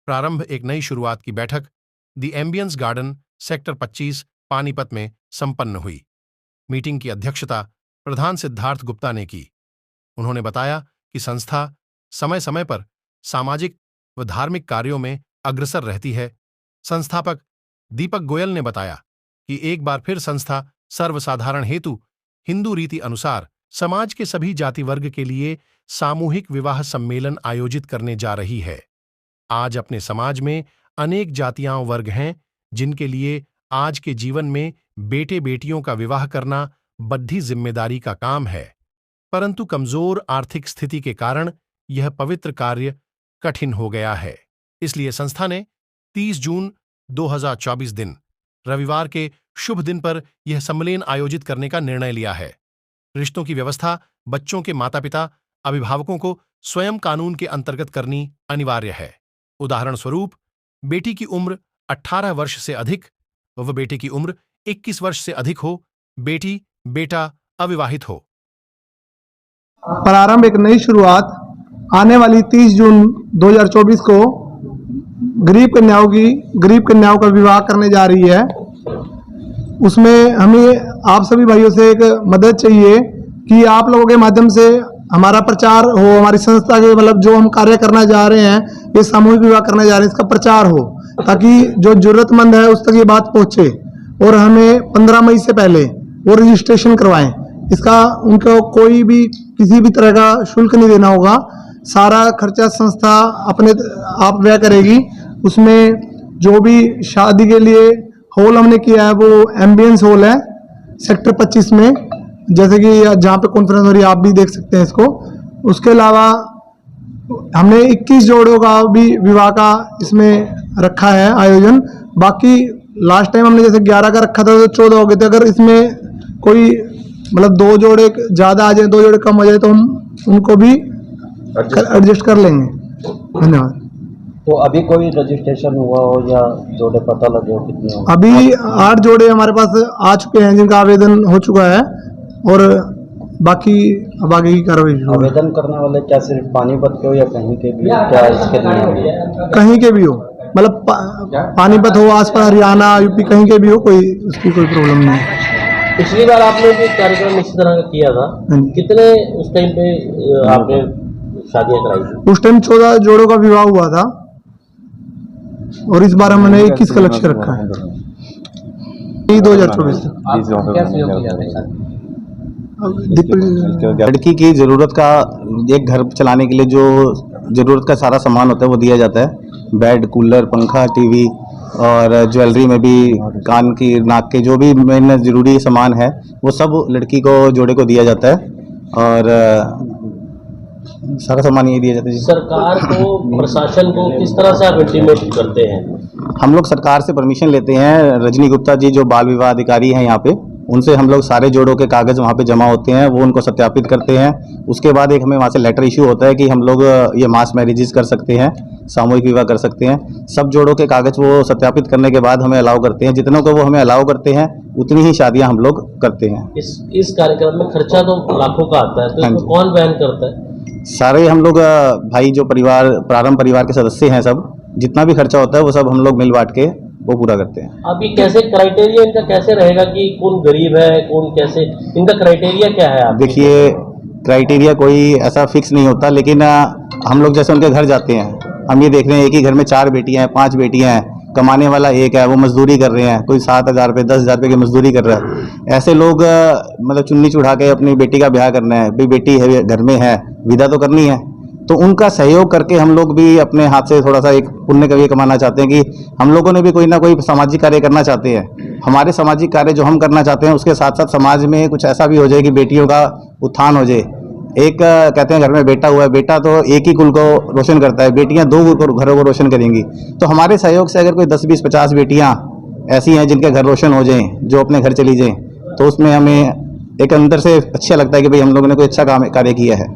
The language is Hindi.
प्रारंभ एक नई शुरुआत की बैठक the ambience garden sector 25 Panipat में संपन्न हुई। मीटिंग की अध्यक्षता प्रधान सिद्धार्थ गुप्ता ने की। उन्होंने बताया कि संस्था समय समय पर सामाजिक व धार्मिक कार्यों में अग्रसर रहती है। संस्थापक दीपक गोयल ने बताया कि एक बार फिर संस्था सर्वसाधारण हेतु हिंदू रीति अनुसार समाज के सभी जाति वर्ग के लिए सामूहिक विवाह सम्मेलन आयोजित करने जा रही है। आज अपने समाज में अनेक जातियां वर्ग हैं जिनके लिए आज के जीवन में बेटे बेटियों का विवाह करना बड्ढी जिम्मेदारी का काम है, परंतु कमजोर आर्थिक स्थिति के कारण यह पवित्र कार्य कठिन हो गया है। इसलिए संस्था ने 30 जून 2024 दिन रविवार के शुभ दिन पर यह सम्मेलन आयोजित करने का निर्णय लिया है। रिश्तों की व्यवस्था बच्चों के माता पिता अभिभावकों को स्वयं कानून के अंतर्गत करनी अनिवार्य है। उदाहरण स्वरूप, बेटी की उम्र 18 वर्ष से अधिक व बेटे की उम्र 21 वर्ष से अधिक हो, बेटी बेटा अविवाहित हो। प्रारंभ एक नई शुरुआत आने वाली 30 जून 2024 को गरीब कन्याओं का विवाह करने जा रही है। उसमें हमें आप सभी भाइयों से एक मदद चाहिए कि आप लोगों के माध्यम से हमारा प्रचार हो, हमारी संस्था के मतलब जो हम कार्य करना जा रहे हैं, ये सामूहिक विवाह करने जा रहे हैं, इसका प्रचार हो ताकि जो जरूरतमंद है उस तक ये बात पहुंचे और हमें 15 मई से पहले वो रजिस्ट्रेशन करवाएं। इसका उनको कोई भी किसी भी तरह का शुल्क नहीं देना होगा, सारा खर्चा संस्था अपने आप व्यय करेगी। उसमें जो भी शादी के लिए हॉल हमने किया है वो एम्बियंस हॉल है सेक्टर 25 में, जैसे कि जहाँ पे कॉन्फ्रेंस हो रही है आप भी देख सकते हैं इसको। उसके अलावा हमने 21 जोड़ों का भी विवाह का इसमें रखा है आयोजन। बाकी लास्ट टाइम हमने जैसे 11 का रखा था तो 14 हो गए थे। अगर इसमें कोई मतलब 2 जोड़े ज़्यादा आ जाए, 2 जोड़े कम हो जाए तो हम उनको भी एडजस्ट कर लेंगे। धन्यवाद। तो अभी कोई रजिस्ट्रेशन हुआ हो या जोड़े पता लगे हो कितने हो? अभी 8 जोड़े हमारे पास आ चुके हैं जिनका आवेदन हो चुका है और बाकी अब आगे की कार्रवाई। आवेदन करने वाले क्या सिर्फ पानीपत के हो या कहीं के भी, क्या इसके लिए? कहीं के भी हो, मतलब पानीपत हो, आसपास हरियाणा यूपी कहीं के भी हो, कोई उसकी कोई प्रॉब्लम नहीं है। पिछली बार आपने भी कार्यक्रम इसी तरह का किया था, कितने उस टाइम पे आपने शादियां कराई थी? उस टाइम 14 जोड़ों का विवाह हुआ था और इस बार हमने 21 का लक्ष्य रखा है 2024। लड़की की जरूरत का एक घर चलाने के लिए जो जरूरत का सारा सामान होता है वो दिया जाता है। बेड, कूलर, पंखा, टीवी और ज्वेलरी में भी कान की, नाक के जो भी मेन जरूरी सामान है वो सब लड़की को जोड़े को दिया जाता है और सारा सामान ये दिया जाता है। सरकार को, प्रशासन को किस तरह से आप इंटीमेट करते हैं? हम लोग सरकार से परमिशन लेते हैं। रजनी गुप्ता जी जो बाल विवाह अधिकारी हैं यहाँ पे, उनसे हम लोग सारे जोड़ों के कागज़ वहाँ पे जमा होते हैं, वो उनको सत्यापित करते हैं। उसके बाद एक हमें वहाँ से लेटर इशू होता है कि हम लोग ये मास मैरिजेस कर सकते हैं, सामूहिक विवाह कर सकते हैं। सब जोड़ों के कागज़ वो सत्यापित करने के बाद हमें अलाउ करते हैं। जितनों को वो हमें अलाउ करते हैं उतनी ही शादियाँ हम लोग करते हैं। इस कार्यक्रम में खर्चा तो लाखों का आता है, तो इसमें कौन वहन करता है? सारे हम लोग भाई जो प्रारंभ परिवार के सदस्य हैं, सब जितना भी खर्चा होता है वो सब हम लोग मिल बांट के वो पूरा करते हैं। अब ये कैसे क्राइटेरिया इनका कैसे रहेगा कि कौन गरीब है, कौन कैसे, इनका क्राइटेरिया क्या है? आप देखिए, क्राइटेरिया कोई ऐसा फिक्स नहीं होता, लेकिन हम लोग जैसे उनके घर जाते हैं, हम ये देख रहे हैं एक ही घर में 4 बेटियां हैं, 5 बेटियां हैं, कमाने वाला एक है, वो मजदूरी कर रहे हैं, कोई 7,000 रुपये 10,000 रुपये की मजदूरी कर रहा है। ऐसे लोग मतलब चुन्नी चढ़ा के अपनी बेटी का ब्याह करना है, भाई बेटी है घर में है, विदा तो करनी है, तो उनका सहयोग करके हम लोग भी अपने हाथ से थोड़ा सा एक पुण्य का भी कमाना चाहते हैं कि हम लोगों ने भी कोई ना कोई सामाजिक कार्य करना चाहते हैं। हमारे सामाजिक कार्य जो हम करना चाहते हैं उसके साथ साथ समाज में कुछ ऐसा भी हो जाए कि बेटियों का उत्थान हो जाए। एक कहते हैं घर में बेटा हुआ है, बेटा तो एक ही कुल को रोशन करता है, बेटियां 2 घरों को रोशन करेंगी। तो हमारे सहयोग से अगर कोई 10, 20, 50 बेटियां ऐसी हैं जिनके घर रोशन हो जाएं, जो अपने घर चली जाएं, तो उसमें हमें एक अंदर से अच्छा लगता है कि भाई हम लोगों ने कोई अच्छा कार्य किया है।